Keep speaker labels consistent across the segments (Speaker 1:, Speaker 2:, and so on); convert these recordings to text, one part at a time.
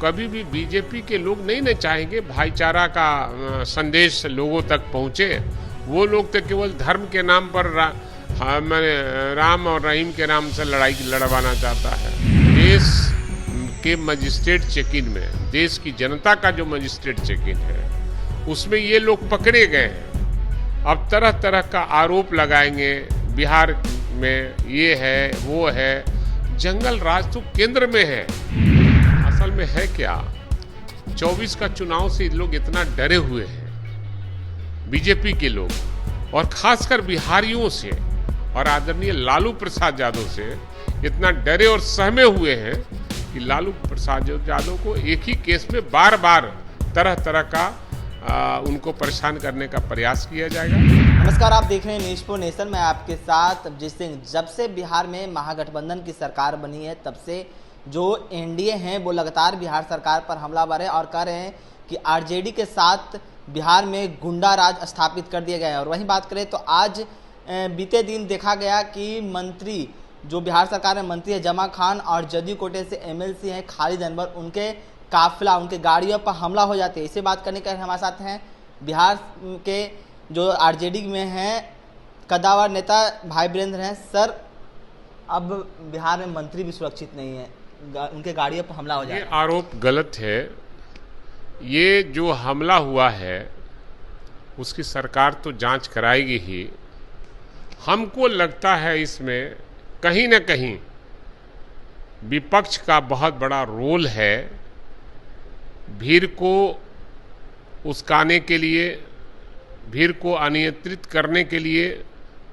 Speaker 1: कभी भी बीजेपी के लोग नहीं चाहेंगे भाईचारा का संदेश लोगों तक पहुंचे। वो लोग तो केवल धर्म के नाम पर मैंने राम और रहीम के नाम से लड़ाई लड़वाना चाहता है। देश के मजिस्ट्रेट चेक इन में, देश की जनता का जो मजिस्ट्रेट चेक इन है, उसमें ये लोग पकड़े गए हैं। अब तरह तरह का आरोप लगाएंगे, बिहार में ये है वो है। जंगल राज तो केंद्र में है। असल में है क्या, 24 का चुनाव से लोग इतना डरे हुए हैं, बीजेपी के लोग, और खासकर बिहारियों से और आदरणीय लालू प्रसाद यादव से इतना डरे और सहमे हुए हैं कि लालू प्रसाद यादव को एक ही केस में बार बार तरह तरह का उनको परेशान करने का प्रयास किया जाएगा।
Speaker 2: नमस्कार, आप देख रहे हैं न्यूज़4 नेशन। मैं आपके साथ अभिजीत सिंह। जब से बिहार में महागठबंधन की सरकार बनी है, तब से जो एनडीए हैं वो लगातार बिहार सरकार पर हमलावर है और कह रहे हैं कि आरजेडी के साथ बिहार में गुंडा राज स्थापित कर दिया गया है। और वहीं बात करें तो आज बीते दिन देखा गया कि मंत्री जो बिहार सरकार में मंत्री है जमा खान और जदयू कोटे से एमएलसी हैं खालिद अनवर, उनके काफिला, उनके गाड़ियों पर हमला हो जाते हैं। इसे बात करने के हमारे साथ हैं बिहार के जो आरजेडी में हैं कद्दावर नेता भाई वीरेंद्र हैं। सर, अब बिहार में मंत्री भी सुरक्षित नहीं है, उनके गाड़ियों पर हमला हो जाए।
Speaker 1: ये आरोप गलत है। ये जो हमला हुआ है उसकी सरकार तो जांच कराएगी ही। हमको लगता है इसमें कहीं न कहीं विपक्ष का बहुत बड़ा रोल है। भीड़ को उस्काने के लिए, भीड़ को अनियंत्रित करने के लिए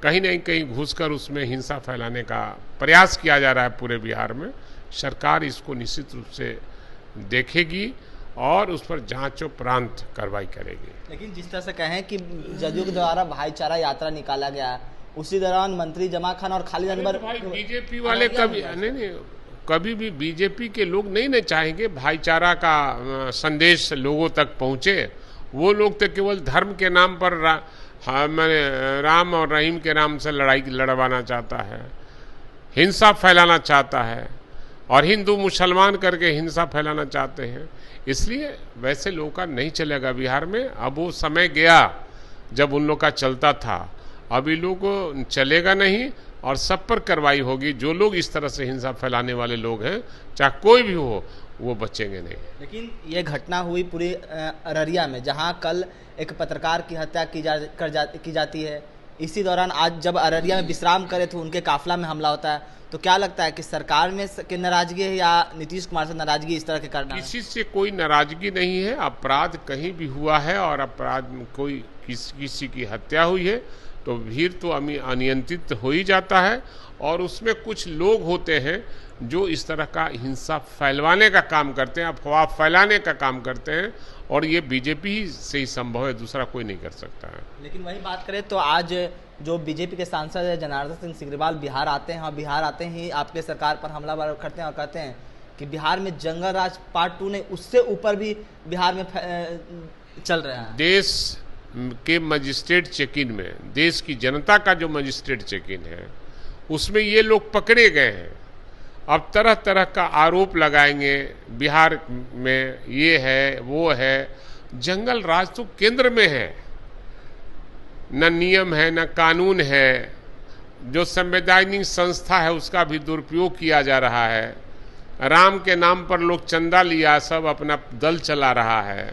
Speaker 1: कहीं न कहीं घुसकर उसमें हिंसा फैलाने का प्रयास किया जा रहा है पूरे बिहार में। सरकार इसको निश्चित रूप से देखेगी और उस पर जांचोपरांत कार्रवाई करेगी।
Speaker 2: लेकिन जिस तरह से कहें कि जदयू के द्वारा भाईचारा यात्रा निकाला गया, उसी दौरान मंत्री जमा खान और खालिद अनवर,
Speaker 1: बीजेपी वाले कभी भी बीजेपी के लोग नहीं चाहेंगे भाईचारा का संदेश लोगों तक पहुंचे। वो लोग तो केवल धर्म के नाम पर मैंने राम और रहीम के नाम से लड़ाई लड़वाना चाहता है, हिंसा फैलाना चाहता है और हिंदू मुसलमान करके हिंसा फैलाना चाहते हैं। इसलिए वैसे लोगों का नहीं चलेगा बिहार में। अब वो समय गया जब उन लोग का चलता था, अभी लोग को चलेगा नहीं और सब पर कार्रवाई होगी। जो लोग इस तरह से हिंसा फैलाने वाले लोग हैं, चाहे कोई भी हो, वो बचेंगे नहीं।
Speaker 2: लेकिन ये घटना हुई पूरी अररिया में, जहां कल एक पत्रकार की हत्या की जाती है। इसी दौरान आज जब अररिया में विश्राम करे तो उनके काफिला में हमला होता है। तो क्या लगता है कि सरकार में की नाराजगी है या नीतीश कुमार से नाराजगी इस तरह के करना?
Speaker 1: किसी से कोई नाराजगी नहीं है। अपराध कहीं भी हुआ है और अपराध में कोई किसी की हत्या हुई है तो भीड़ तो अनियंत्रित हो ही जाता है। और उसमें कुछ लोग होते हैं जो इस तरह का हिंसा फैलवाने का काम करते हैं, अफवाह फैलाने का काम करते हैं, और ये बीजेपी से ही संभव है, दूसरा कोई नहीं कर सकता है।
Speaker 2: लेकिन वही बात करें तो आज जो बीजेपी के सांसद है जनार्दन सिंह सिग्रीवाल बिहार आते हैं और बिहार आते ही आपके सरकार पर हमलावर करते हैं और कहते हैं कि बिहार में जंगल राज पार्ट 2 नहीं, उससे ऊपर भी बिहार में चल रहा है।
Speaker 1: देश के मजिस्ट्रेट चेक इन में, देश की जनता का जो मजिस्ट्रेट चेक इन है, उसमें ये लोग पकड़े गए हैं। अब तरह तरह का आरोप लगाएंगे, बिहार में ये है वो है। जंगल राज तो केंद्र में है, न नियम है न कानून है। जो संवैधानिक संस्था है उसका भी दुरुपयोग किया जा रहा है। राम के नाम पर लोग चंदा लिया, सब अपना दल चला रहा है।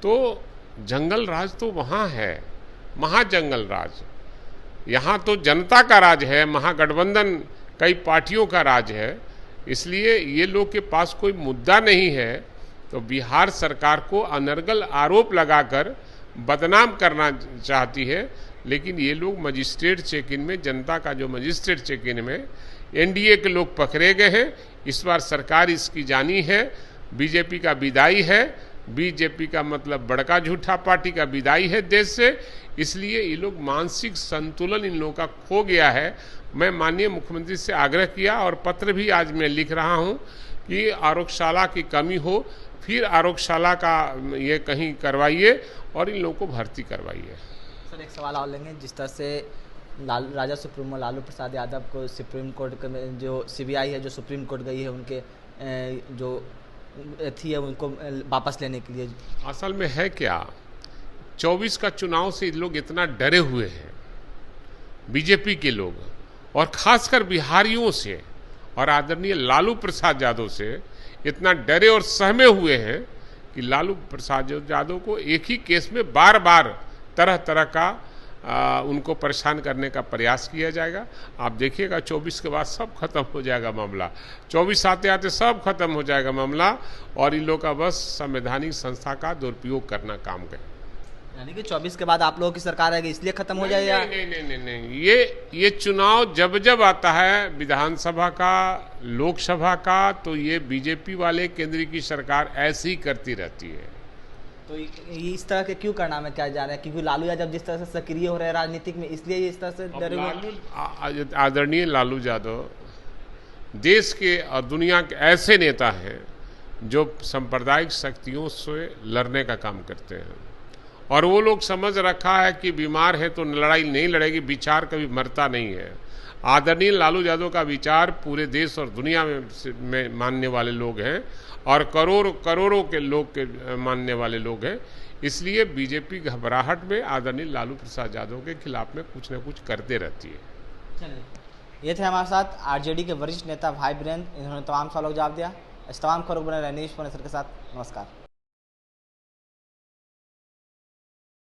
Speaker 1: तो जंगल राज तो वहाँ है, महाजंगल राज। यहाँ तो जनता का राज है, महागठबंधन कई पार्टियों का राज है। इसलिए ये लोग के पास कोई मुद्दा नहीं है, तो बिहार सरकार को अनर्गल आरोप लगाकर बदनाम करना चाहती है। लेकिन ये लोग मजिस्ट्रेट चेक इन में, जनता का जो मजिस्ट्रेट चेक इन में एनडीए के लोग पकड़े गए हैं। इस बार सरकार इसकी जानी है। बीजेपी का विदाई है, बीजेपी का मतलब बड़का झूठा पार्टी का विदाई है देश से। इसलिए ये लोग मानसिक संतुलन इन लोगों का खो गया है। मैं माननीय मुख्यमंत्री से आग्रह किया और पत्र भी आज मैं लिख रहा हूं कि आरोग्यशाला की कमी हो, फिर आरोग्यशाला का ये कहीं करवाइए और इन लोगों को भर्ती करवाइए।
Speaker 2: सर, एक सवाल और लेंगे। जिस तरह से राजा सुप्रीमो लालू प्रसाद यादव को सुप्रीम कोर्ट में, जो सीबीआई है जो सुप्रीम कोर्ट गई है, उनके जो थी है उनको वापस लेने के लिए?
Speaker 1: असल में है क्या, 24 का चुनाव से लोग इतना डरे हुए हैं, बीजेपी के लोग, और खासकर बिहारियों से और आदरणीय लालू प्रसाद यादव से इतना डरे और सहमे हुए हैं कि लालू प्रसाद यादव को एक ही केस में बार बार तरह तरह का उनको परेशान करने का प्रयास किया जाएगा। आप देखिएगा 24 के बाद सब खत्म हो जाएगा मामला, 24 आते आते सब खत्म हो जाएगा मामला, और इन लोगों का बस संवैधानिक संस्था का दुरुपयोग करना काम है।
Speaker 2: यानी कि 24 के बाद आप लोगों की सरकार आएगी इसलिए खत्म हो जाएगा?
Speaker 1: नहीं नहीं नहीं नहीं, ये चुनाव जब जब आता है, विधानसभा का, लोकसभा का, तो ये बीजेपी वाले केंद्र की सरकार ऐसे ही करती रहती है।
Speaker 2: तो इस तरह के क्यों करना में क्या जा रहा है? क्योंकि लालू यादव जिस तरह से सक्रिय हो रहे हैं राजनीतिक में, इसलिए ये इस तरह से डरे हुए?
Speaker 1: आदरणीय लालू यादव देश के और दुनिया के ऐसे नेता हैं जो सांप्रदायिक शक्तियों से लड़ने का काम करते हैं, और वो लोग समझ रखा है कि बीमार है तो लड़ाई नहीं लड़ेगी, विचार कभी मरता नहीं है। आदरणीय लालू यादव का विचार पूरे देश और दुनिया में मानने वाले लोग हैं, और करोड़ों के लोग के मानने वाले लोग हैं। इसलिए बीजेपी घबराहट में आदरणीय लालू प्रसाद यादव के खिलाफ में कुछ न कुछ करते रहती है।
Speaker 2: चलिए, ये थे हमारे साथ आरजेडी के वरिष्ठ नेता भाई वीरेंद्र, इन्होंने तमाम सवालों का जवाब दिया। इस तमाम खबरों बने रहने न्यूज़ के साथ। नमस्कार।